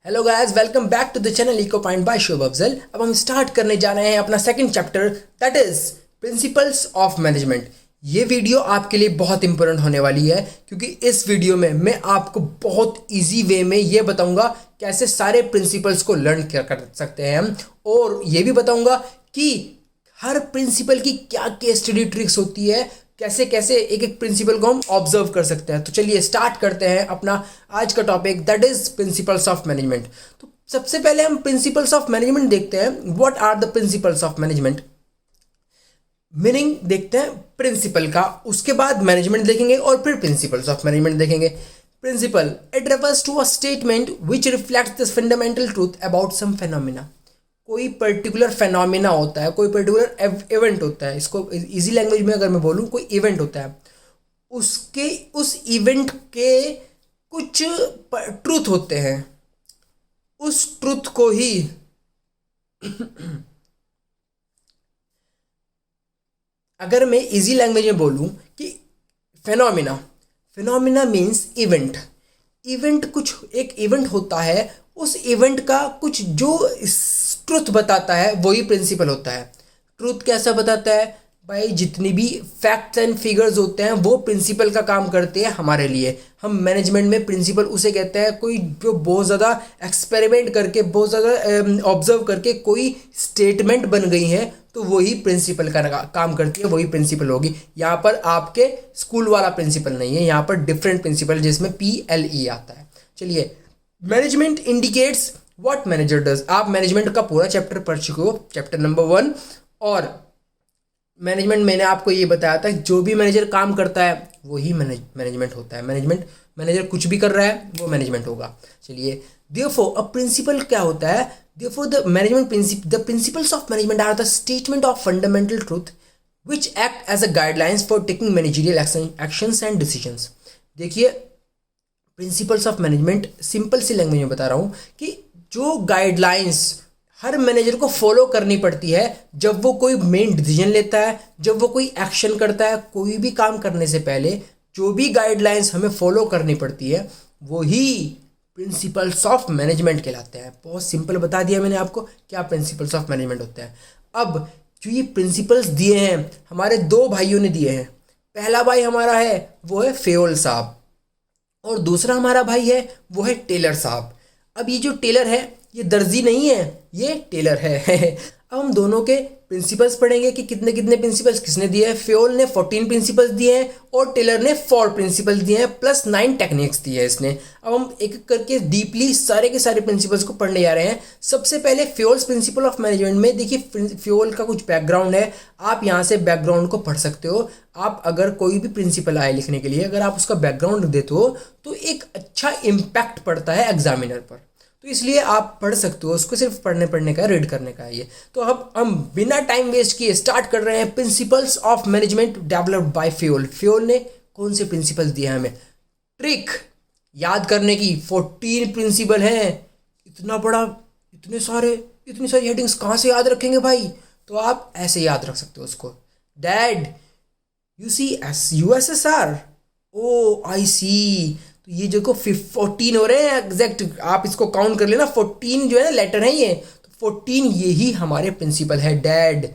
Hello guys, welcome back to the channel echo point by Shubh Afzal. अब हम start करने जा रहे हैं अपना second chapter, that is principles of management. ये वीडियो आपके लिए बहुत इंपॉर्टेंट होने वाली है क्योंकि इस वीडियो में मैं आपको बहुत इजी वे में ये बताऊंगा कैसे सारे प्रिंसिपल्स को लर्न कर सकते हैं हम, और ये भी बताऊंगा कि हर प्रिंसिपल की क्या केस स्टडी ट्रिक्स होती है, कैसे कैसे एक एक प्रिंसिपल को हम ऑब्जर्व कर सकते हैं। तो चलिए स्टार्ट करते हैं अपना आज का topic, that is principles of management. तो सबसे पहले हम प्रिंसिपल्स ऑफ मैनेजमेंट देखते हैं। What are the principles of management, meaning देखते हैं प्रिंसिपल का, उसके बाद मैनेजमेंट देखेंगे और फिर प्रिंसिपल्स ऑफ मैनेजमेंट देखेंगे। Principle, it refers to a statement which reflects the fundamental truth about some phenomena. कोई पर्टिकुलर फेनोमेना होता है, कोई पर्टिकुलर इवेंट होता है, इसको इजी लैंग्वेज में अगर मैं बोलूँ, कोई इवेंट होता है, उसके उस इवेंट के कुछ ट्रूथ होते हैं, उस ट्रूथ को ही अगर मैं इजी लैंग्वेज में बोलूँ कि phenomena, phenomena means event. Event कुछ एक इवेंट होता है, उस इवेंट का कुछ जो ट्रुथ बताता है वही प्रिंसिपल होता है। ट्रुथ कैसा बताता है भाई, जितनी भी फैक्ट्स एंड फिगर्स होते हैं वो प्रिंसिपल का काम करते हैं हमारे लिए। हम मैनेजमेंट में प्रिंसिपल उसे कहते हैं कोई जो बहुत ज़्यादा एक्सपेरिमेंट करके, बहुत ज़्यादा ऑब्जर्व करके कोई स्टेटमेंट बन गई है, तो वही प्रिंसिपल का काम करती है, वही प्रिंसिपल होगी। यहाँ पर आपके स्कूल वाला प्रिंसिपल नहीं है, यहाँ पर डिफरेंट प्रिंसिपल जिसमें PLE आता है। चलिए, management indicates what manager does. आप मैनेजमेंट का पूरा चैप्टर पढ़ चुके हो, चैप्टर नंबर 1। और मैनेजमेंट मैंने आपको ये बताया था, जो भी मैनेजर काम करता है वही मैनेजमेंट होता है। मैनेजर कुछ भी कर रहा है वो मैनेजमेंट होगा। चलिए, देयरफॉर अ प्रिंसिपल क्या होता है, therefore the principles of management are the statement of fundamental truth which act as a guidelines for taking managerial actions and decisions. देखिए, प्रिंसिपल्स ऑफ मैनेजमेंट सिंपल सी लैंग्वेज में बता रहा हूँ कि जो गाइडलाइंस हर मैनेजर को फॉलो करनी पड़ती है जब वो कोई मेन डिसीजन लेता है, जब वो कोई एक्शन करता है, कोई भी काम करने से पहले जो भी गाइडलाइंस हमें फॉलो करनी पड़ती है वही प्रिंसिपल्स ऑफ मैनेजमेंट कहलाते हैं। बहुत सिंपल बता दिया मैंने आपको क्या प्रिंसिपल्स ऑफ मैनेजमेंट होते हैं। अब जो ये प्रिंसिपल्स दिए हैं हमारे दो भाइयों ने दिए हैं। पहला भाई हमारा है वो है फेयोल साहब, और दूसरा हमारा भाई है वो है टेलर साहब। अब ये जो टेलर है ये दर्जी नहीं है, ये टेलर है। अब हम दोनों के प्रिंसिपल्स पढ़ेंगे कि कितने कितने प्रिंसिपल्स किसने दिए हैं। फेयोल ने 14 प्रिंसिपल्स दिए हैं और टेलर ने 4 प्रिंसिपल्स दिए हैं प्लस 9 टेक्निक्स दिए हैं इसने। अब हम एक एक करके डीपली सारे के सारे प्रिंसिपल्स को पढ़ने जा रहे हैं। सबसे पहले फेयोल्स प्रिंसिपल ऑफ मैनेजमेंट में देखिए, फेयोल का कुछ बैकग्राउंड है, आप यहाँ से बैकग्राउंड को पढ़ सकते हो। आप अगर कोई भी प्रिंसिपल आए लिखने के लिए, अगर आप उसका बैकग्राउंड देते हो तो एक अच्छा इम्पैक्ट पड़ता है एग्जामिनर पर, तो इसलिए आप पढ़ सकते हो उसको, सिर्फ पढ़ने का, रीड करने का है ये। तो अब हम बिना टाइम वेस्ट किए स्टार्ट कर रहे हैं। Principles of management developed by Fayol. Fayol ने कौन से प्रिंसिपल्स दिए हैं हमें? ट्रिक याद करने की 14 प्रिंसिपल हैं। इतना बड़ा, इतनी सारी हेडिंग्स कहाँ से याद रखेंगे भाई? तो आप ऐसे याद रख सकते हो उसको। डैड, USSR, ओ आई सी। तो ये जो को 14 हो रहे हैं एग्जैक्ट, आप इसको काउंट कर लेना। 14 जो है ना लेटर है ये, तो 14 यही हमारे प्रिंसिपल है। डैड,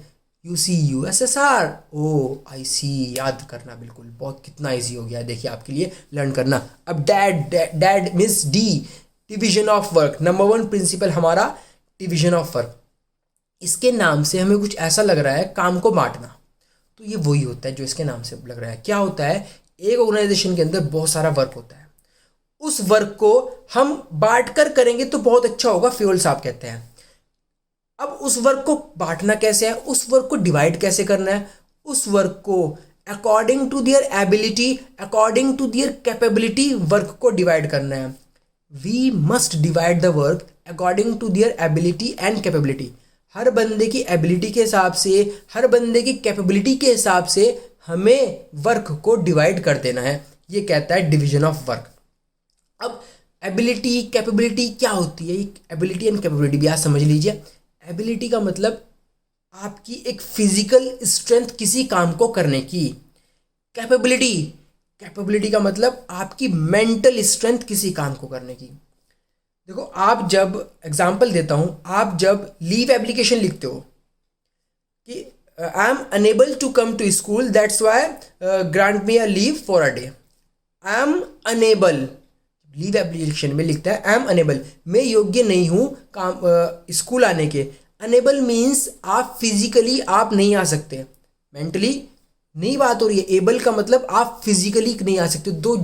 USSR, ओ आई सी, याद करना बिल्कुल। बहुत कितना इजी हो गया देखिए आपके लिए लर्न करना। अब dad means D, division of work. Number 1 principle हमारा डिविजन ऑफ वर्क। इसके नाम से हमें कुछ ऐसा लग रहा है काम को बांटना, तो ये वही होता है जो इसके नाम से लग रहा है। क्या होता है, एक ऑर्गेनाइजेशन के अंदर बहुत सारा वर्क होता है, उस वर्क को हम बांट कर करेंगे तो बहुत अच्छा होगा, फेयोल साहब कहते हैं। अब उस वर्क को बांटना कैसे है, उस वर्क को डिवाइड कैसे करना है? उस वर्क को according to their ability, according to their capability work को डिवाइड करना है। We must divide the work according to their ability and capability. हर बंदे की एबिलिटी के हिसाब से, हर बंदे की कैपेबिलिटी के हिसाब से हमें वर्क को डिवाइड कर देना है। ये कहता है डिवीजन ऑफ वर्क। अब एबिलिटी कैपेबिलिटी क्या होती है? एबिलिटी एंड कैपेबिलिटी भी आप समझ लीजिए। एबिलिटी का मतलब आपकी एक फिजिकल स्ट्रेंथ किसी काम को करने की। कैपेबिलिटी का मतलब आपकी मेंटल स्ट्रेंथ किसी काम को करने की। देखो, आप जब एग्जाम्पल देता हूँ, आप जब लीव एप्लीकेशन लिखते हो कि I am unable to come to school, that's why grant me a leave for a day. I am unable, leave application में लिखता है आई एम अनेबल, मैं योग्य नहीं हूँ काम स्कूल आने के। अनेबल मीन्स आप फिजिकली आप नहीं आ सकते, मेंटली नहीं बात हो रही है। एबल का मतलब आप फिजिकली नहीं आ सकते। दो,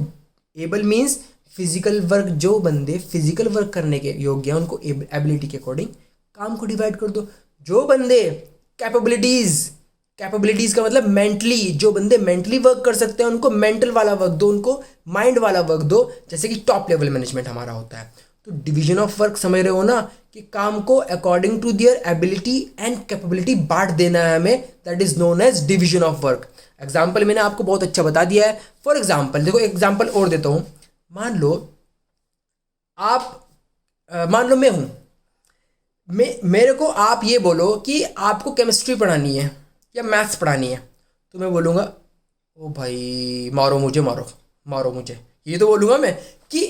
एबल मीन्स फिजिकल वर्क, जो बंदे फिजिकल वर्क करने के योग्य हैं उनको एबिलिटी के अकॉर्डिंग काम को डिवाइड कर दो। जो बंदे कैपेबिलिटीज, कैपेबिलिटीज का मतलब मेंटली, जो बंदे मेंटली वर्क कर सकते हैं उनको मेंटल वाला वर्क दो, उनको माइंड वाला वर्क दो, जैसे कि टॉप लेवल मैनेजमेंट हमारा होता है। तो डिवीजन ऑफ वर्क समझ रहे हो ना, कि काम को according to their ability and capability बांट देना है हमें, that is known as division of work. Example मैंने आपको बहुत अच्छा बता दिया है। फॉर एग्जाम्पल देखो, एग्जाम्पल और देता हूँ। मान लो आप मान लो मैं हूँ, मेरे को आप ये बोलो कि आपको केमिस्ट्री पढ़ानी है या मैथ्स पढ़ानी है, तो मैं बोलूँगा ओ भाई मारो मुझे, मारो मारो मुझे, ये तो बोलूँगा मैं कि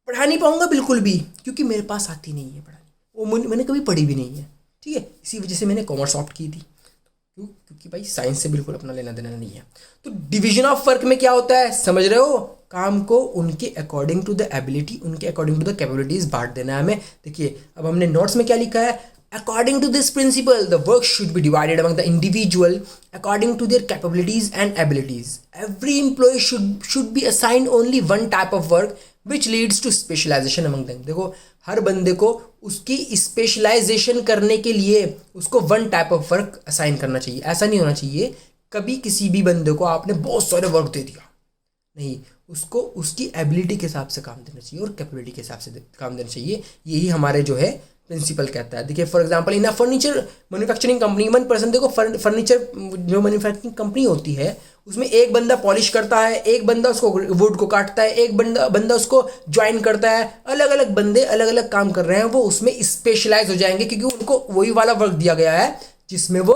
पढ़ा नहीं पाऊँगा बिल्कुल भी, क्योंकि मेरे पास आती नहीं है पढ़ानी, वो मैंने कभी पढ़ी भी नहीं है। ठीक है, इसी वजह से मैंने कॉमर्स ऑप्ट की थी। क्यों? क्योंकि भाई साइंस से बिल्कुल अपना लेना देना नहीं है। तो डिवीजन ऑफ वर्क में क्या होता है, समझ रहे हो? काम को उनके अकॉर्डिंग टू द एबिलिटी, उनके अकॉर्डिंग टू द कैपेबिलिटीज बांट देना है हमें। देखिए अब हमने नोट्स में क्या लिखा है, according to this principle the work should be divided among the individual according to their capabilities and abilities. Every employee should be assign only one type of work which leads to specialization among them. देखो, हर बंदे को उसकी specialisation करने के लिए उसको one type of work assign करना चाहिए। ऐसा नहीं होना चाहिए कभी किसी भी बंदे को आपने बहुत सारे वर्क दे दिया, नहीं, उसको उसकी एबिलिटी के हिसाब से काम देना चाहिए और कैपेबिलिटी के हिसाब से काम देना चाहिए। यही हमारे जो है प्रिंसिपल कहता है। देखिए for example in a furniture manufacturing company, 1% देखो फर्नीचर जो मैन्युफैक्चरिंग कंपनी होती है उसमें एक बंदा पॉलिश करता है, एक बंदा उसको वुड को काटता है, एक बंदा उसको ज्वाइन करता है। अलग अलग बंदे अलग अलग काम कर रहे हैं, वो उसमें स्पेशलाइज हो जाएंगे क्योंकि उनको वही वाला वर्क दिया गया है जिसमें वो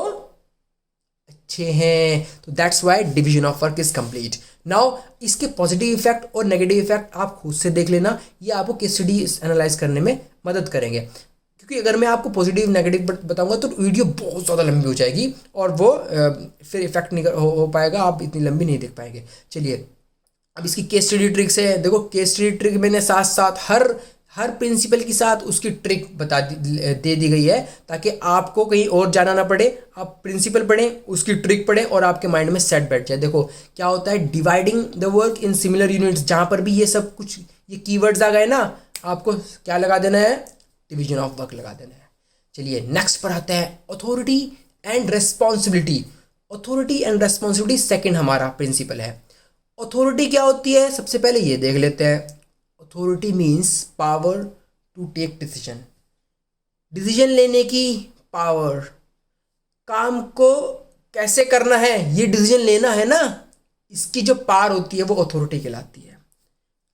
अच्छे हैं। तो that's Y division of work is complete. Now इसके पॉजिटिव इफेक्ट और नेगेटिव इफेक्ट आप खुद से देख लेना, ये आपको केस स्टडी एनालाइज करने में मदद करेंगे। क्योंकि अगर मैं आपको पॉजिटिव नेगेटिव बताऊंगा तो वीडियो बहुत ज़्यादा लंबी हो जाएगी और वो फिर इफेक्ट नहीं हो पाएगा, आप इतनी लंबी नहीं देख पाएंगे। चलिए अब इसकी केस स्टडी ट्रिक्स है। देखो केस स्टडी ट्रिक मैंने साथ साथ हर प्रिंसिपल के साथ उसकी ट्रिक दे दी गई है ताकि आपको कहीं और जाना ना पड़े, आप प्रिंसिपल पढ़ें, उसकी ट्रिक पढ़ें और आपके माइंड में सेट बैठ जाए। देखो क्या होता है, dividing the work in similar units, जहाँ पर भी ये सब कुछ ये कीवर्ड्स आ गए ना, आपको क्या लगा देना है, डिवीजन ऑफ वर्क लगा देना है। चलिए नेक्स्ट पर आते हैं, authority and responsibility. Authority and responsibility second हमारा प्रिंसिपल है। अथॉरिटी क्या होती है, सबसे पहले ये देख लेते हैं। Authority means power to take decision, decision लेने की पावर, काम को कैसे करना है ये डिसीजन लेना है ना, इसकी जो पावर होती है वो अथॉरिटी कहलाती है।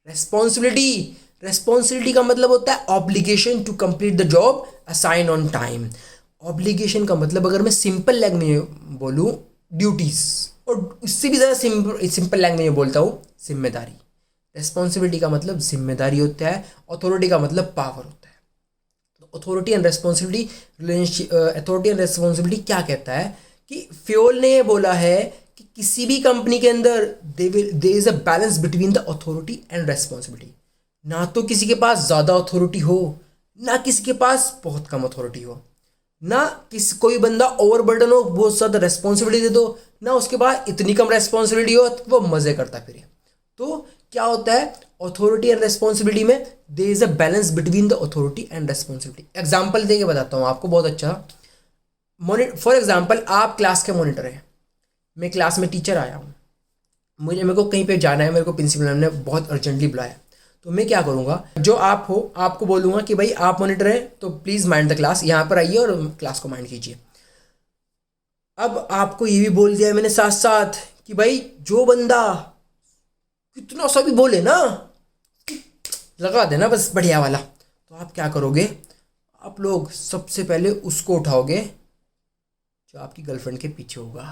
रेस्पॉन्सिबिलिटी, रेस्पॉन्सिबिलिटी का मतलब होता है obligation to complete the job assign on time. Obligation का मतलब अगर मैं सिंपल लैंग्वेज में बोलूँ, ड्यूटीज, और इससे भी ज़्यादा सिंपल लैंग्वेज में बोलता हूँ, जिम्मेदारी। रेस्पॉन्सिबिलिटी का मतलब जिम्मेदारी होता है, अथॉरिटी का मतलब पावर होता है। तो authority and responsibility, authority and responsibility क्या कहता है कि फ्योल ने ये बोला है कि किसी भी कंपनी के अंदर there is a balance between the authority and responsibility. ना तो किसी के पास ज़्यादा अथॉरिटी हो, ना किसी के पास बहुत कम अथॉरिटी हो, ना किसी कोई बंदा ओवरबर्डन हो, बहुत ज़्यादा रेस्पॉन्सिबिलिटी दे दो, ना उसके बाद इतनी कम रेस्पॉन्सिबिलिटी हो तो वो मज़े करता फिरे। तो क्या होता है अथॉरिटी एंड रेस्पॉन्सिबिलिटी में, there is a balance between the authority and responsibility. Example दे के बताता हूँ आपको बहुत अच्छा। फॉर एग्जाम्पल आप क्लास के मॉनिटर हैं, मैं क्लास में टीचर आया हूँ, मेरे को कहीं पे जाना है, मेरे को प्रिंसिपल मैम ने बहुत अर्जेंटली बुलाया, तो मैं क्या करूँगा, जो आप हो आपको बोलूँगा कि भाई आप मॉनिटर हैं तो प्लीज़ माइंड द क्लास, यहाँ पर आइए और क्लास को माइंड कीजिए। अब आपको ये भी बोल दिया है मैंने साथ साथ कि भाई जो बंदा कितना सा भी बोले ना, लगा देना बस बढ़िया वाला, तो आप क्या करोगे, आप लोग सबसे पहले उसको उठाओगे जो आपकी गर्लफ्रेंड के पीछे होगा,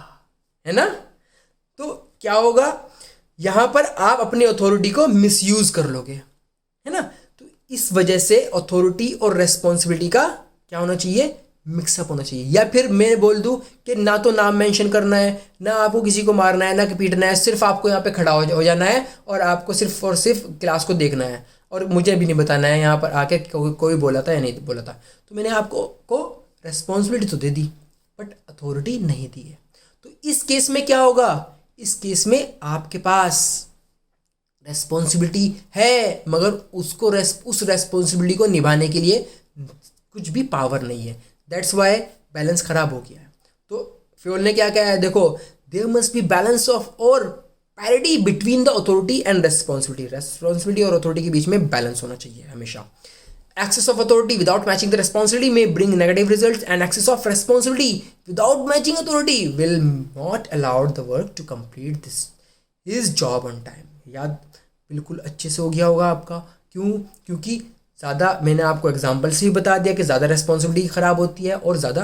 है ना। तो क्या होगा, यहाँ पर आप अपनी अथॉरिटी को मिसयूज कर लोगे, है ना। तो इस वजह से अथॉरिटी और रेस्पॉन्सिबिलिटी का क्या होना चाहिए, मिक्सअप होना चाहिए। या फिर मैं बोल दूं कि ना तो नाम मेंशन करना है, ना आपको किसी को मारना है, ना कि पीटना है, सिर्फ आपको यहाँ पे खड़ा हो जाना है और आपको सिर्फ और सिर्फ क्लास को देखना है और मुझे भी नहीं बताना है यहाँ पर आके कोई बोला था या नहीं बोला था। तो मैंने आपको रेस्पॉन्सिबिलिटी तो दे दी बट अथॉरिटी नहीं दी है। तो इस केस में क्या होगा, इस केस में आपके पास रेस्पॉन्सिबिलिटी है मगर उसको उस रेस्पॉन्सिबिलिटी को निभाने के लिए कुछ भी पावर नहीं है। दैट्स वाई बैलेंस खराब हो गया है। तो फ्योल ने क्या कहा है, देखो there must be balance of or parity between the authority and responsibility और अथॉरिटी के बीच में बैलेंस होना चाहिए हमेशा। Excess of authority without matching the responsibility may bring negative results, and excess of responsibility without matching authority will not allow the work to complete his job on time। याद बिल्कुल अच्छे से हो गया होगा आपका। क्यों? क्योंकि ज़्यादा, मैंने आपको एग्जाम्पल से ही बता दिया कि ज़्यादा रेस्पॉन्सिबिलिटी ख़राब होती है और ज़्यादा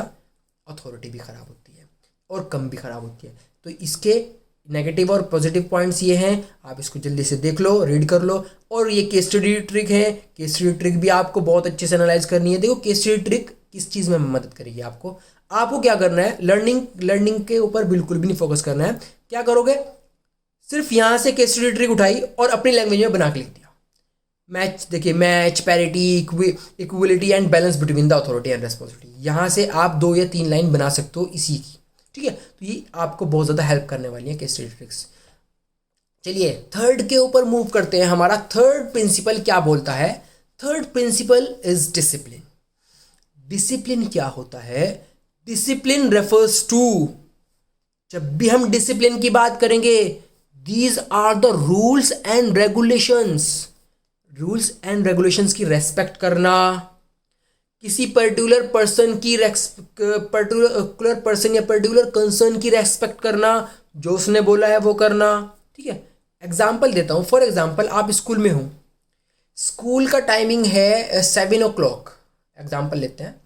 अथॉरिटी भी ख़राब होती है और कम भी ख़राब होती है। तो इसके नेगेटिव और पॉजिटिव पॉइंट्स ये हैं, आप इसको जल्दी से देख लो, रीड कर लो। और ये केस स्टडी ट्रिक है, केस स्टडी ट्रिक भी आपको बहुत अच्छे से एनालाइज करनी है। देखो केस स्टडी ट्रिक किस चीज़ में मदद करेगी आपको क्या करना है, लर्निंग के ऊपर बिल्कुल भी नहीं फोकस करना है। क्या करोगे, सिर्फ यहाँ से केस स्टडी ट्रिक उठाई और अपनी लैंग्वेज में बना के लिख दिया। मैच, देखिए match, parity, equality and balance between the authority and responsibility, यहाँ से आप 2 या 3 लाइन बना सकते हो इसी की, ठीक है। तो ये आपको बहुत ज़्यादा हेल्प करने वाली है केस स्टडी ट्रिक्स। चलिए थर्ड के ऊपर मूव करते हैं। हमारा थर्ड प्रिंसिपल क्या बोलता है, third principal is discipline. Discipline क्या होता है, डिसिप्लिन रेफर्स टू, जब भी हम डिसिप्लिन की बात करेंगे, these are the rules and regulations की रेस्पेक्ट करना, किसी पर्टिकुलर पर्सन या पर्टिकुलर कंसर्न की रेस्पेक्ट करना, जो उसने बोला है वो करना, ठीक है। एग्जाम्पल देता हूँ, फॉर एग्जाम्पल आप स्कूल में हो, स्कूल का टाइमिंग है 7 o'clock, एग्जाम्पल लेते हैं।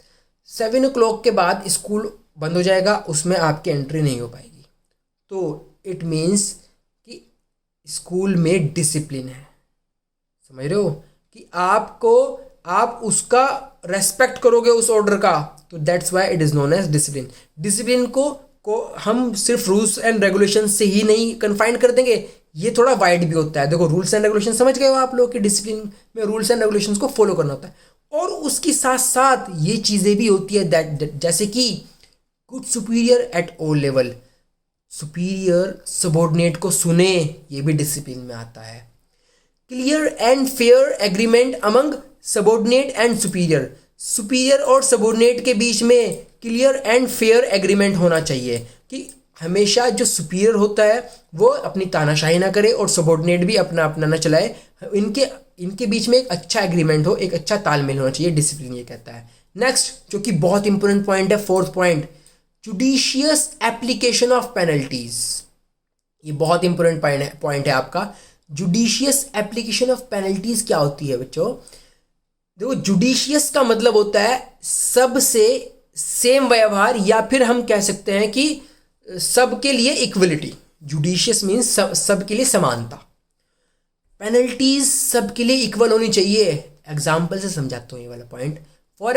7 o'clock के बाद स्कूल बंद हो जाएगा, उसमें आपकी एंट्री नहीं हो पाएगी। तो इट मीन्स कि स्कूल में डिसिप्लिन है, समझ रहे हो, कि आप उसका रेस्पेक्ट करोगे उस ऑर्डर का, तो that's why it is known as discipline. Discipline को हम सिर्फ रूल्स एंड रेगुलेशन से ही नहीं कन्फाइंड कर देंगे, ये थोड़ा वाइड भी होता है। देखो रूल्स एंड रेगुलेशन समझ गए हो आप लोग कि डिसिप्लिन में रूल्स एंड रेगुलेशंस को फॉलो करना होता है, और उसके साथ साथ ये चीज़ें भी होती है दैट जैसे कि good superior at all level, superior subordinate को सुने, ये भी डिसिप्लिन में आता है। Clear and fair agreement among subordinate and superior और सबॉर्डिनेट के बीच में क्लियर एंड फेयर एग्रीमेंट होना चाहिए कि हमेशा जो सुपीरियर होता है वो अपनी तानाशाही ना करे और सबॉर्डिनेट भी अपना ना चलाए, इनके बीच में एक अच्छा एग्रीमेंट हो, एक अच्छा तालमेल होना चाहिए, डिसिप्लिन ये कहता है। नेक्स्ट जो कि बहुत इंपॉर्टेंट पॉइंट है, fourth point, judicious application of penalties. ये बहुत इंपॉर्टेंट पॉइंट है आपका। जुडिशियस एप्लीकेशन ऑफ पेनल्टीज क्या होती है बच्चों, देखो जुडिशियस का मतलब होता है सबसे सेम व्यवहार, या फिर हम कह सकते हैं कि सबके लिए इक्वलिटी। जुडिशियस मीन्स सबके लिए समानता। पेनल्टीज सबके लिए इक्वल होनी चाहिए। एग्जाम्पल से समझाता हूँ ये वाला पॉइंट। फॉर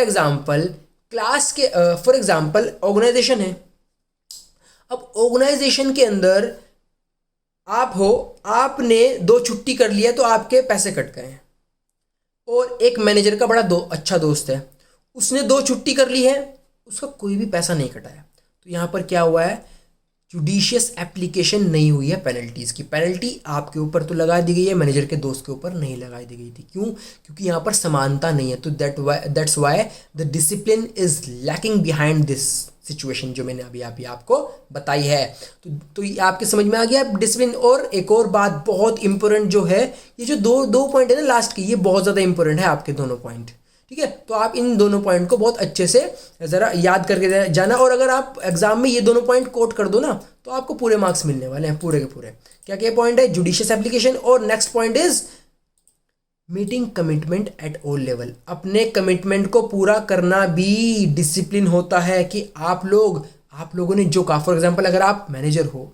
एग्जाम्पल ऑर्गेनाइजेशन है। अब ऑर्गेनाइजेशन के अंदर आप हो, आपने 2 छुट्टी कर लिया तो आपके पैसे कट गए हैं, और एक मैनेजर का बड़ा अच्छा दोस्त है, उसने 2 छुट्टी कर ली है, उसका कोई भी पैसा नहीं कटा है। तो यहाँ पर क्या हुआ है, जुडिशियस एप्लीकेशन नहीं हुई है पेनल्टीज़ की। पेनल्टी आपके ऊपर तो लगा दी गई है, मैनेजर के दोस्त के ऊपर नहीं लगाई दी गई थी। क्यों? क्योंकि यहाँ पर समानता नहीं है। तो that's why the discipline is lacking behind this situation, जो मैंने अभी आपको बताई है। तो ये आपके समझ में आ गया डिसिप्लिन। और एक और बात बहुत इंपॉर्टेंट जो है, ये जो दो पॉइंट है ना लास्ट के, ये बहुत ज़्यादा इंपॉर्टेंट है आपके दोनों पॉइंट, ठीक है। तो आप इन दोनों पॉइंट को बहुत अच्छे से ज़रा याद करके जाना, और अगर आप एग्जाम में ये दोनों पॉइंट कोट कर दो ना, तो आपको पूरे मार्क्स मिलने वाले हैं, पूरे के पूरे। क्या क्या पॉइंट है, जुडिशियस एप्लीकेशन, और next point is meeting commitment at all level. अपने कमिटमेंट को पूरा करना भी डिसिप्लिन होता है, कि आप लोगों ने जो कहा, फॉर एग्जाम्पल अगर आप मैनेजर हो,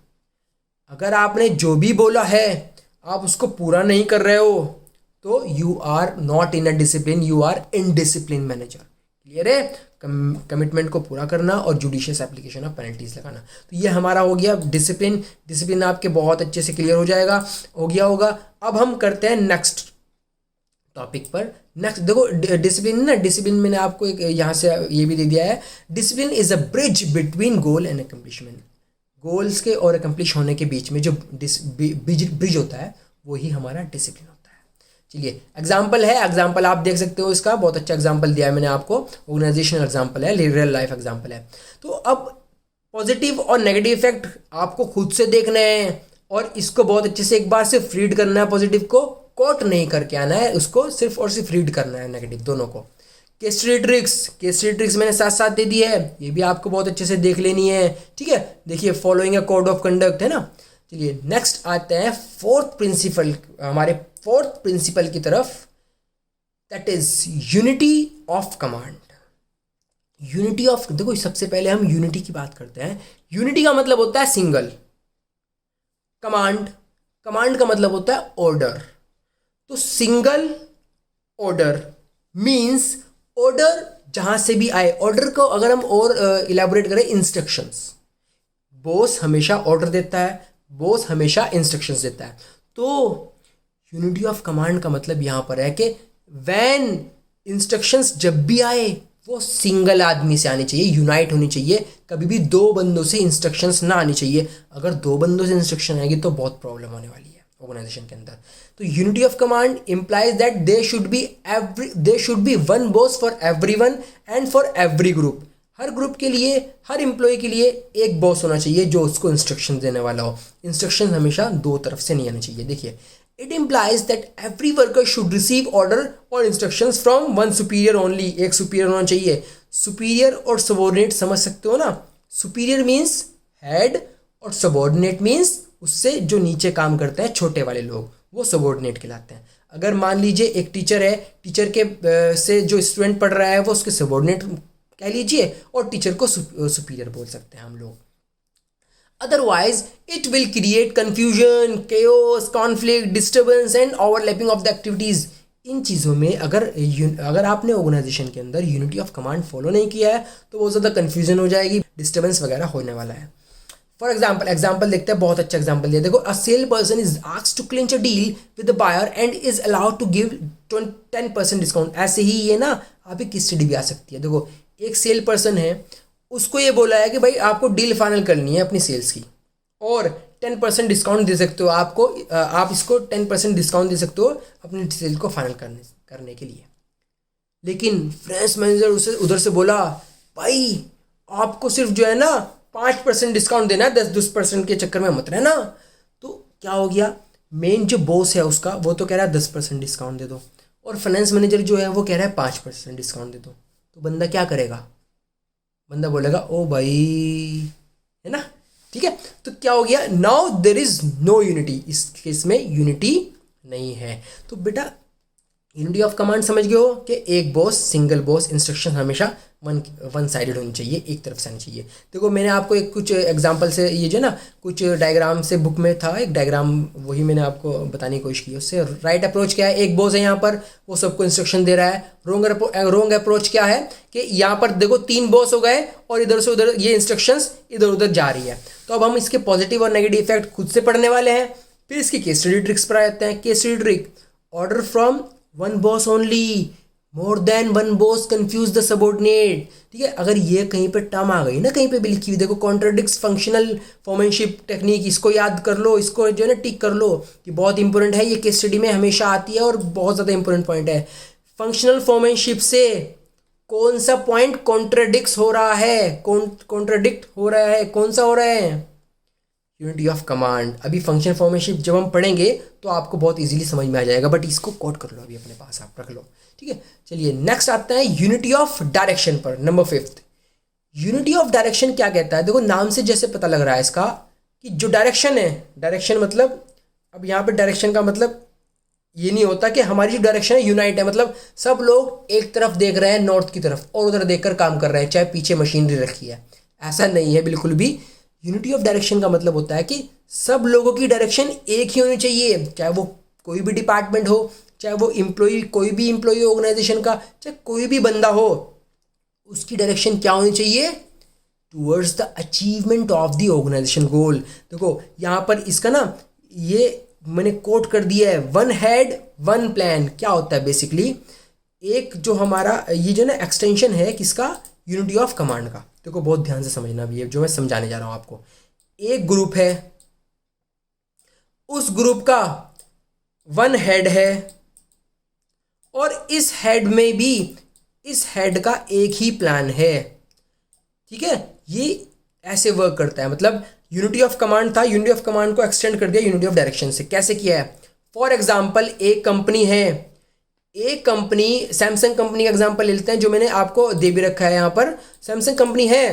अगर आपने जो भी बोला है आप उसको पूरा नहीं कर रहे हो, तो you are not in a discipline, you are indiscipline manager. Clear है? कमिटमेंट को पूरा करना और जुडिशियस एप्लीकेशन ऑफ पेनल्टीज लगाना। तो ये हमारा हो गया डिसिप्लिन। डिसिप्लिन आपके बहुत अच्छे से क्लियर हो गया होगा। अब हम करते हैं नेक्स्ट टॉपिक पर। नेक्स्ट देखो डिसिप्लिन ना, डिसिप्लिन मैंने आपको एक यहाँ से ये भी दे दिया है, discipline is a bridge between goal and accomplishment. Goals के और अकम्प्लिश होने के बीच में जो ब्रिज होता है वही हमारा डिसिप्लिन होता है। चलिए एग्जाम्पल है, एग्जाम्पल आप देख सकते हो, इसका बहुत अच्छा एग्जाम्पल दिया है मैंने आपको, ऑर्गेनाइजेशनल एग्जाम्पल है, रियल लाइफ एग्जाम्पल है। तो अब पॉजिटिव और नेगेटिव इफेक्ट आपको खुद से देखना है और इसको बहुत अच्छे से एक बार सिर्फ रीड करना है, पॉजिटिव को कोट नहीं करके आना है, उसको सिर्फ और सिर्फ रीड करना है नेगेटिव दोनों को। केस स्टडी ट्रिक्स मैंने साथ साथ दे दी है, ये भी आपको बहुत अच्छे से देख लेनी है। ठीक है, देखिए following a code of conduct है ना। चलिए नेक्स्ट आते हैं फोर्थ प्रिंसिपल, हमारे फोर्थ प्रिंसिपल की तरफ, that is unity of command. Unity of, देखो सबसे पहले हम यूनिटी की बात करते हैं। यूनिटी का मतलब होता है सिंगल, कमांड का मतलब होता है ऑर्डर। तो सिंगल ऑर्डर मींस ऑर्डर जहां से भी आए, ऑर्डर को अगर हम और इलेबोरेट करें, इंस्ट्रक्शंस। बॉस हमेशा ऑर्डर देता है, बॉस हमेशा इंस्ट्रक्शंस देता है। तो यूनिटी ऑफ कमांड का मतलब यहां पर है कि व्हेन इंस्ट्रक्शंस जब भी आए वो सिंगल आदमी से आनी चाहिए, यूनाइट होनी चाहिए, कभी भी दो बंदों से इंस्ट्रक्शंस ना आनी चाहिए। अगर दो बंदों से इंस्ट्रक्शन आएगी तो बहुत प्रॉब्लम होने वाली है ऑर्गेनाइजेशन के अंदर। तो unity of command implies that there should be one boss for everyone and for every group. हर ग्रुप के लिए, हर एम्प्लॉय के लिए एक बॉस होना चाहिए जो उसको इंस्ट्रक्शन देने वाला हो। इंस्ट्रक्शन हमेशा दो तरफ से नहीं आनी चाहिए। देखिए, it implies that every worker should receive order और instructions from one superior only. एक सुपीरियर होना चाहिए। सुपीरियर और सबॉर्डिनेट समझ सकते हो ना। सुपीरियर मीन्स हेड और सबॉर्डिनेट मीन्स उससे जो नीचे काम करते हैं छोटे वाले लोग, वो सबॉर्डिनेट कहलाते हैं। अगर मान लीजिए एक टीचर है, टीचर के से जो स्टूडेंट पढ़ रहा है वो उसके सबॉर्डिनेट कह लीजिए, और टीचर को सुपीरियर बोल सकते हैं हम लोग। Otherwise it will create confusion, chaos, conflict, disturbance and overlapping of the activities. इन चीज़ों में अगर आपने ऑर्गेनाइजेशन के अंदर यूनिटी ऑफ कमांड फॉलो नहीं किया है तो बहुत ज़्यादा कंफ्यूजन हो जाएगी, डिस्टर्बेंस वगैरह होने वाला है। फॉर एग्जाम्पल देखते हैं, बहुत अच्छा एग्जाम्पल दिया। देखो, a sale person is asked to clinch a deal with the buyer and is allowed to give 10% discount. ऐसे ही ये ना आप एक स्टडी भी आ सकती है। देखो, एक सेल पर्सन है, उसको ये बोला है कि भाई आपको डील फाइनल करनी है अपनी सेल्स की और 10% डिस्काउंट दे सकते हो, आपको आप इसको 10% डिस्काउंट दे सकते हो अपनी सेल को फाइनल करने के लिए। लेकिन फ्रेंच मैनेजर उसे उधर से बोला, भाई आपको सिर्फ जो है ना 5% डिस्काउंट देना है, 10% के चक्कर में मत रहना। तो क्या हो गया, मेन जो बॉस है उसका वो तो कह रहा है 10% डिस्काउंट दे दो, और फाइनेंस मैनेजर जो है वो कह रहा है 5% डिस्काउंट दे दो। तो बंदा क्या करेगा, बंदा बोलेगा ओ भाई, है ना। ठीक है, तो क्या हो गया, now there is no unity. इस केस में यूनिटी नहीं है। तो बेटा यूनिटी ऑफ कमांड समझ गए हो कि एक बॉस, सिंगल बॉस, इंस्ट्रक्शन हमेशा वन साइडेड होनी चाहिए, एक तरफ से आनी चाहिए। देखो, मैंने आपको एक कुछ एग्जांपल से, ये जो ना कुछ डायग्राम से बुक में था एक डायग्राम, वही मैंने आपको बताने की कोशिश की। उससे राइट अप्रोच क्या है, एक बॉस है यहाँ पर, वो सबको इंस्ट्रक्शन दे रहा है। रॉन्ग अप्रोच क्या है कि यहाँ पर देखो 3 बॉस हो गए और इधर से उधर ये इंस्ट्रक्शंस इधर उधर जा रही है। तो अब हम इसके पॉजिटिव और नेगेटिव इफेक्ट खुद से पढ़ने वाले हैं। फिर इसकी केस स्टडी ट्रिक्स पर आ जाते हैं। Case study trick, order from one boss only, more than one boss confuse the subordinate. ठीक है, अगर ये कहीं पे टर्म आ गई ना, कहीं पे भी लिखी हुई, देखो कॉन्ट्राडिक्ट्स फंक्शनल फॉर्मेनशिप टेक्निक, इसको याद कर लो, इसको जो है ना टिक कर लो कि बहुत इंपॉर्टेंट है, ये केस स्टडी में हमेशा आती है और बहुत ज़्यादा इंपॉर्टेंट पॉइंट है। फंक्शनल फॉर्मेनशिप से कौन सा पॉइंट कॉन्ट्राडिक्ट हो रहा है, कौन सा हो रहा है, यूनिटी ऑफ कमांड। अभी फंक्शन फॉर्मेनशिप जब हम पढ़ेंगे तो आपको बहुत इजीली समझ में आ जाएगा, बट इसको कोट कर लो, अभी अपने पास आप रख लो। ठीक है, चलिए नेक्स्ट आता है यूनिटी ऑफ डायरेक्शन पर, नंबर 5। यूनिटी ऑफ डायरेक्शन क्या कहता है, देखो नाम से जैसे पता लग रहा है इसका कि जो डायरेक्शन है, डायरेक्शन मतलब, अब यहाँ पे डायरेक्शन का मतलब ये नहीं होता कि हमारी जो डायरेक्शन है यूनाइट है, मतलब सब लोग एक तरफ देख रहे हैं नॉर्थ की तरफ और उधर देखकर काम कर रहे हैं, चाहे पीछे मशीनरी रखी है, ऐसा नहीं है बिल्कुल भी। यूनिटी ऑफ डायरेक्शन का मतलब होता है कि सब लोगों की डायरेक्शन एक ही होनी चाहिए, चाहे वो कोई भी डिपार्टमेंट हो, चाहे वो एम्प्लॉय, कोई भी एम्प्लॉय ऑर्गेनाइजेशन का, चाहे कोई भी बंदा हो, उसकी डायरेक्शन क्या होनी चाहिए? Towards the achievement of the organisation goal. देखो यहाँ पर इसका ना ये मैंने कोट कर दिया है, वन हेड वन प्लान। क्या होता है बेसिकली, एक जो हमारा ये जो ना एक्सटेंशन है किसका? यूनिटी ऑफ कमांड का। देखो बहुत ध्यान से समझना भी है जो मैं समझाने जा रहा हूँ आपको। एक ग्रुप है, उस ग्रुप का वन हेड है, और इस हेड में भी इस हेड का एक ही प्लान है। ठीक है, ये ऐसे वर्क करता है। मतलब यूनिटी ऑफ कमांड था, यूनिटी ऑफ कमांड को एक्सटेंड कर दिया यूनिटी ऑफ डायरेक्शन से। कैसे किया है? फॉर एग्जाम्पल एक कंपनी है, एक कंपनी, सैमसंग कंपनी का एग्जाम्पल ले लेते हैं जो मैंने आपको दे भी रखा है यहाँ पर। सैमसंग कंपनी है,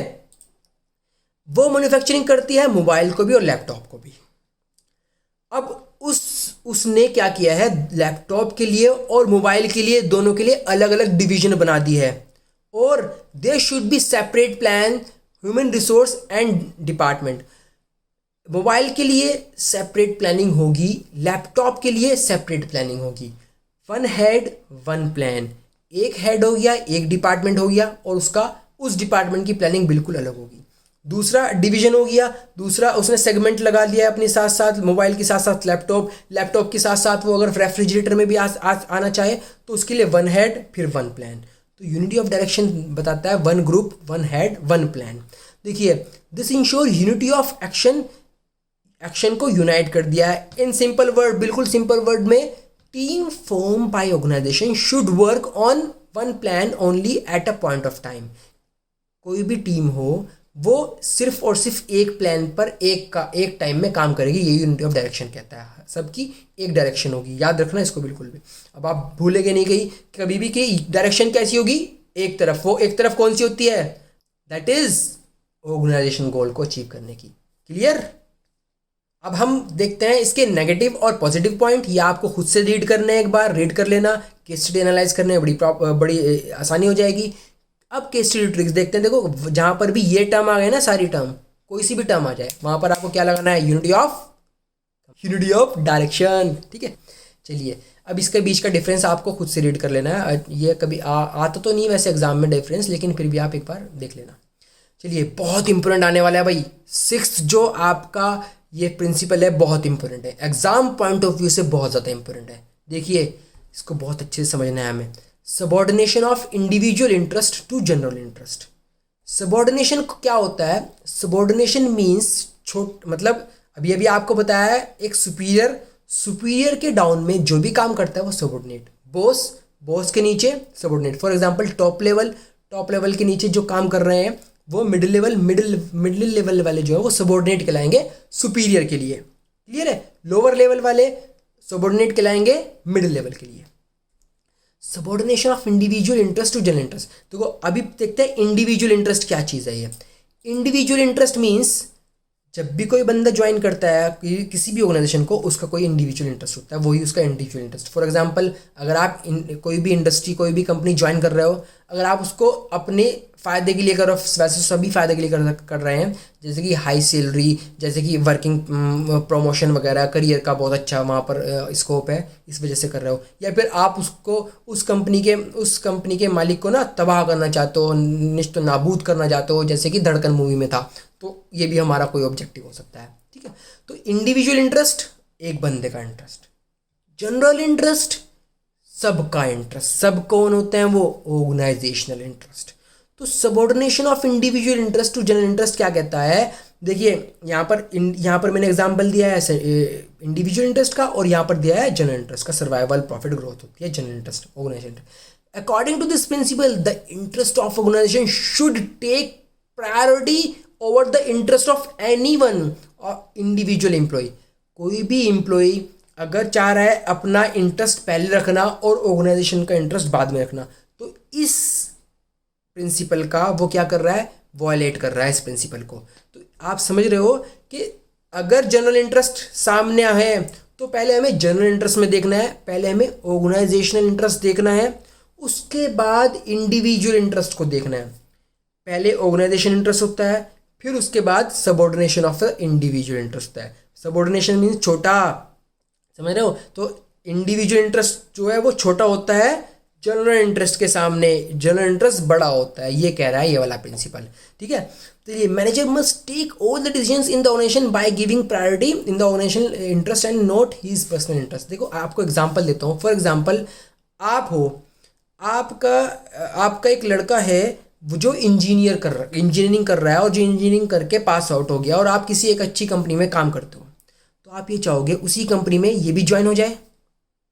वो मैन्युफैक्चरिंग करती है मोबाइल को भी और लैपटॉप को भी। अब उसने क्या किया है, लैपटॉप के लिए और मोबाइल के लिए, दोनों के लिए अलग अलग डिवीजन बना दी है, और they should be separate plan, human resource and department. Mobile के लिए सेपरेट प्लानिंग होगी, लैपटॉप के लिए सेपरेट प्लानिंग होगी। वन हेड वन प्लान, एक हेड हो गया, एक डिपार्टमेंट हो गया, और उसका उस डिपार्टमेंट की प्लानिंग बिल्कुल अलग होगी। दूसरा डिवीजन हो गया, दूसरा उसने सेगमेंट लगा लिया है अपने साथ साथ, मोबाइल के साथ साथ लैपटॉप, लैपटॉप के साथ साथ वो अगर रेफ्रिजरेटर में भी आना चाहे तो उसके लिए वन हेड फिर वन प्लान। तो यूनिटी ऑफ डायरेक्शन बताता है one group one head one plan. देखिए, this ensure unity of action, action को यूनाइट कर दिया है। इन सिंपल वर्ड, बिल्कुल सिंपल वर्ड में, team form by organisation should work on one plan only at a point of time. कोई भी team हो वो सिर्फ और सिर्फ एक प्लान पर एक टाइम में काम करेगी, यही यूनिटी ऑफ डायरेक्शन कहता है। सबकी एक डायरेक्शन होगी, याद रखना इसको बिल्कुल भी। अब आप भूलेंगे नहीं कभी भी कि डायरेक्शन कैसी होगी, एक तरफ। वो एक तरफ कौन सी होती है? दैट इज ऑर्गेनाइजेशन गोल को अचीव करने की। क्लियर? अब हम देखते हैं इसके नेगेटिव और पॉजिटिव पॉइंट। ये आपको खुद से रीड करना है, एक बार रीड कर लेना, केस स्टडी एनालाइज करने में बड़ी आसानी हो जाएगी। अब केस स्टडी ट्रिक्स देखते हैं। देखो जहाँ पर भी ये टर्म आ गए ना, सारी टर्म, कोई सी भी टर्म आ जाए, वहाँ पर आपको क्या लगाना है? Unity of direction. ठीक है, चलिए अब इसके बीच का डिफरेंस आपको खुद से रीड कर लेना है। ये कभी आता तो नहीं वैसे एग्जाम में डिफरेंस, लेकिन फिर भी आप एक बार देख लेना। चलिए, बहुत इंपॉर्टेंट आने वाला है भाई। सिक्स्थ जो आपका ये प्रिंसिपल है बहुत इंपॉर्टेंट है, एग्जाम पॉइंट ऑफ व्यू से बहुत ज़्यादा इंपॉर्टेंट है। देखिए, इसको बहुत अच्छे से समझना है हमें। Subordination of individual interest to general interest. Subordination क्या होता है? सबॉर्डिनेशन मीन्स मतलब अभी अभी आपको बताया है, एक सुपीरियर के डाउन में जो भी काम करता है वो सबॉर्डिनेट। बॉस के नीचे subordinate. For example top level के नीचे जो काम कर रहे हैं वो मिडिल लेवल वाले जो है वो सबॉर्डिनेट कहलाएंगे सुपीरियर के लिए। क्लियर है? लोअर लेवल वाले सबॉर्डिनेट कहलाएंगे मिडिल लेवल के लिए। Subordination of individual interest to general interest. देखो अभी देखते हैं इंडिविजुअल इंटरेस्ट क्या चीज़ है। ये इंडिविजुअल इंटरेस्ट मीन्स जब भी कोई बंदा ज्वाइन करता है किसी भी ऑर्गेनाइजेशन को, उसका कोई इंडिविजुअल इंटरेस्ट होता है, वही उसका इंडिविजुअल इंटरेस्ट। फॉर एग्जांपल, अगर आप कोई भी इंडस्ट्री, कोई भी कंपनी ज्वाइन कर रहे हो, अगर आप उसको अपने फ़ायदे के लिए करो, वैसे सभी फ़ायदे के लिए कर रहे हैं, जैसे कि हाई सैलरी, जैसे कि वर्किंग प्रमोशन वगैरह, करियर का बहुत अच्छा वहाँ पर स्कोप है, इस वजह से कर रहे हो, या फिर आप उसको उस कंपनी के मालिक को ना तबाह करना चाहते हो, निश्चित नाबूद करना चाहते हो, जैसे कि धड़कन मूवी में था, तो ये भी हमारा कोई ऑब्जेक्टिव हो सकता है। ठीक है, तो इंडिविजुअल इंटरेस्ट एक बंदे का इंटरेस्ट, जनरल इंटरेस्ट सबका इंटरेस्ट। सब कौन होते हैं? वो ऑर्गेनाइजेशनल इंटरेस्ट। तो subordination of individual interest to general interest क्या कहता है? देखिए यहाँ पर मैंने एग्जांपल दिया है इंडिविजुअल इंटरेस्ट का, और यहाँ पर दिया है जनरल इंटरेस्ट का। सर्वाइवल प्रॉफिट ग्रोथ होती है general interest, organization. According to this principle, the interest of organization should take priority over the interest of any one individual employee. कोई भी एम्प्लॉय अगर चाह रहा है अपना इंटरेस्ट पहले रखना और ऑर्गेनाइजेशन का इंटरेस्ट बाद में रखना, तो इस प्रिंसिपल का वो क्या कर रहा है? वॉयलेट कर रहा है इस प्रिंसिपल को। तो आप समझ रहे हो कि अगर जनरल इंटरेस्ट सामने है तो पहले हमें जनरल इंटरेस्ट में देखना है, पहले हमें ऑर्गेनाइजेशनल इंटरेस्ट देखना है, उसके बाद इंडिविजुअल इंटरेस्ट को देखना है। पहले ऑर्गेनाइजेशन इंटरेस्ट होता है, फिर उसके बाद subordination of the individual interest होता है। सबऑर्डिनेशन मीन्स छोटा, समझ रहे हो? तो इंडिविजुअल इंटरेस्ट जो है वो छोटा होता है जनरल इंटरेस्ट के सामने, जनरल इंटरेस्ट बड़ा होता है, ये कह रहा है ये वाला प्रिंसिपल। ठीक है, तो ये manager must take all the decisions in the organization by giving priority in the organization interest and not his personal interest. देखो आपको एग्जांपल देता हूँ। फॉर एग्जांपल आप हो, आपका एक लड़का है वो जो इंजीनियरिंग कर रहा है और जो इंजीनियरिंग करके पास आउट हो गया और आप किसी एक अच्छी कंपनी में काम करते हो, तो आप ये चाहोगे उसी कंपनी में ये भी ज्वाइन हो जाए,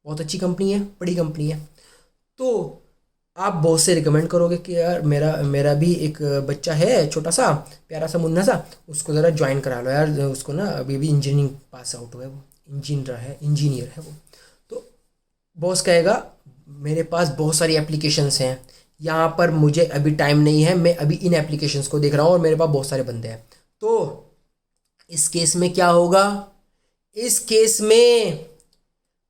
बहुत अच्छी कंपनी है, बड़ी कंपनी है, तो आप बॉस से रिकमेंड करोगे कि यार मेरा भी एक बच्चा है छोटा सा प्यारा सा मुन्ना सा, उसको ज़रा ज्वाइन करा लो यार, उसको ना अभी भी इंजीनियरिंग पास आउट हुआ है, वो इंजीनियर है वो। तो बॉस कहेगा मेरे पास बहुत सारी एप्लीकेशंस हैं, यहाँ पर मुझे अभी टाइम नहीं है, मैं अभी इन एप्लीकेशंस को देख रहा हूँ और मेरे पास बहुत सारे बंदे हैं। तो इस केस में क्या होगा, इस केस में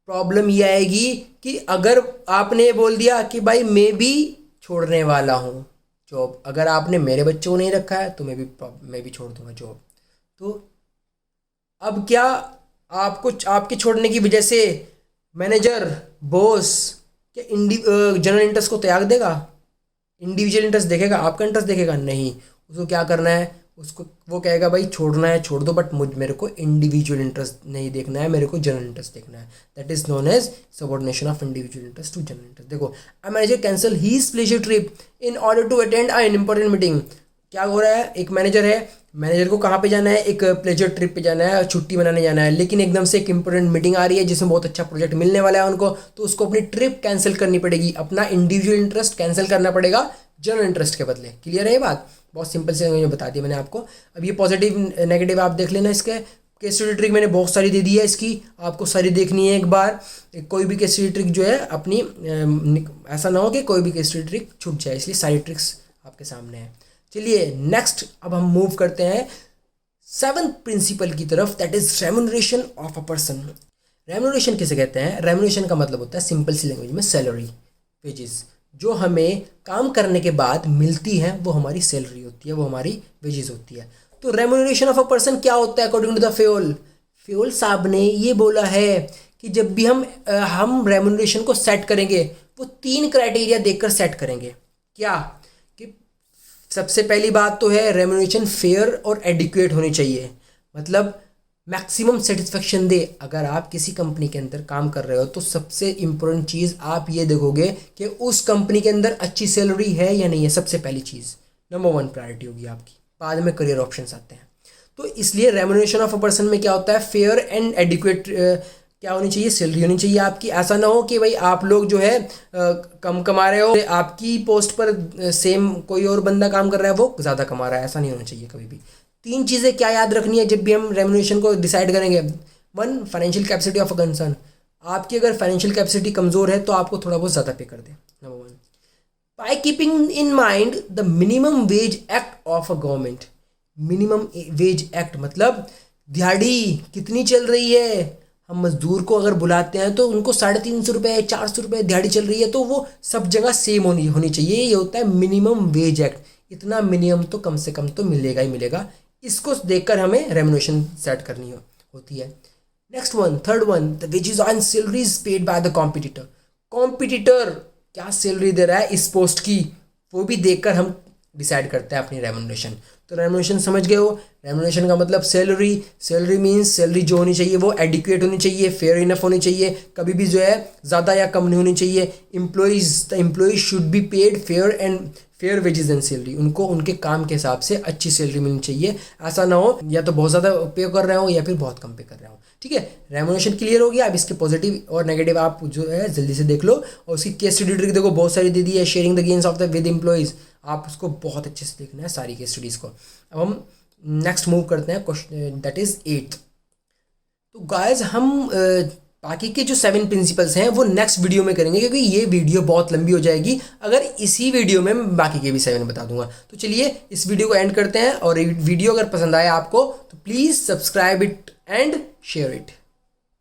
प्रॉब्लम ये आएगी कि अगर आपने बोल दिया कि भाई मैं भी छोड़ने वाला हूँ जॉब, अगर आपने मेरे बच्चों को नहीं रखा है तो मैं भी छोड़ दूंगा जॉब, तो अब क्या आपको आपके छोड़ने की वजह से मैनेजर बॉस क्या जनरल इंटरेस्ट को त्याग देगा, इंडिविजुअल इंटरेस्ट देखेगा, आपका इंटरेस्ट देखेगा नहीं। उसको क्या करना है, उसको वो कहेगा भाई छोड़ना है छोड़ दो, बट मेरे को इंडिविजुअल इंटरेस्ट नहीं देखना है, मेरे को जनरल इंटरेस्ट देखना है। That is known as subordination of individual interest to general interest. देखो a manager cancel his pleasure trip in order to attend an important meeting. क्या हो रहा है, एक मैनेजर है, मैनेजर को कहाँ पे जाना है, एक प्लेजर ट्रिप पे जाना है, छुट्टी मनाने जाना है, लेकिन एकदम से एक इंपॉर्टेंट मीटिंग आ रही है जिसमें बहुत अच्छा प्रोजेक्ट मिलने वाला है उनको, तो उसको अपनी ट्रिप कैंसिल करनी पड़ेगी, अपना इंडिविजुअल इंटरेस्ट कैंसिल करना पड़ेगा जनरल इंटरेस्ट के बदले। क्लियर है ये बात, बहुत सिंपल से मुझे बता दिया मैंने आपको। अब ये पॉजिटिव नेगेटिव आप देख लेना, इसके केस स्टडी ट्रिक मैंने बहुत सारी दे दी है, इसकी आपको सारी देखनी है एक बार। कोई भी केस स्टडी ट्रिक जो है अपनी ऐसा ना हो कि कोई भी केस स्टडी ट्रिक छूट जाए, इसलिए सारी ट्रिक्स आपके सामने है। चलिए नेक्स्ट अब हम मूव करते हैं 7th प्रिंसिपल की तरफ, that is remuneration of a person. Remuneration किसे कहते हैं, रेम्यूनरेशन का मतलब होता है सिंपल सी लैंग्वेज में सैलरी, वेजेस, जो हमें काम करने के बाद मिलती है वो हमारी सैलरी होती है, वो हमारी वेजेस होती है। तो रेम्यूनरेशन ऑफ अ पर्सन क्या होता है अकॉर्डिंग टू द फेयोल साहब ने ये बोला है कि जब भी हम रेम्यूनरेशन को सेट करेंगे वो 3 क्राइटेरिया देखकर सेट करेंगे। क्या कि सबसे पहली बात तो है रेम्यूनरेशन फेयर और एडिक्वेट होनी चाहिए, मतलब मैक्सिमम सेटिस्फेक्शन दे। अगर आप किसी कंपनी के अंदर काम कर रहे हो तो सबसे इम्पोर्टेंट चीज़ आप ये देखोगे कि उस कंपनी के अंदर अच्छी सैलरी है या नहीं है, सबसे पहली चीज़ नंबर 1 प्रायोरिटी होगी आपकी, बाद में करियर ऑप्शंस आते हैं। तो इसलिए रेम्यूनरेशन ऑफ अ पर्सन में क्या होता है, फेयर एंड एडिक्वेट क्या होनी चाहिए, सैलरी होनी चाहिए आपकी। ऐसा ना हो कि भाई आप लोग जो है कम कमा रहे हो, आपकी पोस्ट पर सेम कोई और बंदा काम कर रहा है वो ज़्यादा कमा रहा है, ऐसा नहीं होना चाहिए कभी भी। 3 चीज़ें क्या याद रखनी है जब भी हम रेम्यूनरेशन को डिसाइड करेंगे। 1 financial capacity of a concern, आपकी अगर फाइनेंशियल कैपेसिटी कमज़ोर है तो आपको थोड़ा बहुत ज़्यादा पे कर दे, number 1। By keeping in mind the minimum wage act of a government. Minimum wage act मतलब दिहाड़ी कितनी चल रही है, हम मजदूर को अगर बुलाते हैं तो उनको 350 रुपये 400 रुपये दिहाड़ी चल रही है, तो वो सब जगह सेम होनी चाहिए। ये होता है मिनिमम वेज एक्ट, इतना मिनिमम तो कम से कम तो मिलेगा ही मिलेगा। इसको देखकर हमें रेम्यूनरेशन सेट करनी होती है। Next one, third one, the wages and salaries paid by the competitor. Competitor क्या सैलरी दे रहा है इस पोस्ट की, वो भी देखकर हम डिसाइड करते हैं अपनी रेम्यूनरेशन। तो रेम्यूनरेशन समझ गए हो, रेम्यूनरेशन का मतलब सैलरी, सैलरी मीन्स सैलरी जो होनी चाहिए वो एडिक्वेट होनी चाहिए, फेयर इनफ होनी चाहिए, कभी भी जो है ज़्यादा या कम नहीं होनी चाहिए। Employees should be paid fair wages and salary, उनको उनके काम के हिसाब से अच्छी सैलरी मिलनी चाहिए। ऐसा ना हो या तो बहुत ज़्यादा पे कर रहे हो या फिर बहुत कम पे कर रहे हो। ठीक है, रेम्यूनरेशन क्लियर हो गया। अब इसके पॉजिटिव और नेगेटिव आप जो है जल्दी से देख लो, और उसकी केस स्टडी ट्रिक देखो बहुत सारी दे दी है। Sharing the gains of the with employees, आप उसको बहुत अच्छे से देखना है सारी केस स्टडीज़ को। अब हम नेक्स्ट मूव करते हैं क्वेश्चन, दैट इज़ 8th। तो गाइस हम बाकी के जो 7 प्रिंसिपल्स हैं वो नेक्स्ट वीडियो में करेंगे, क्योंकि ये वीडियो बहुत लंबी हो जाएगी अगर इसी वीडियो में मैं बाकी के भी 7 बता दूंगा। तो चलिए इस वीडियो को एंड करते हैं, और वीडियो अगर पसंद आया आपको तो please subscribe it and share it.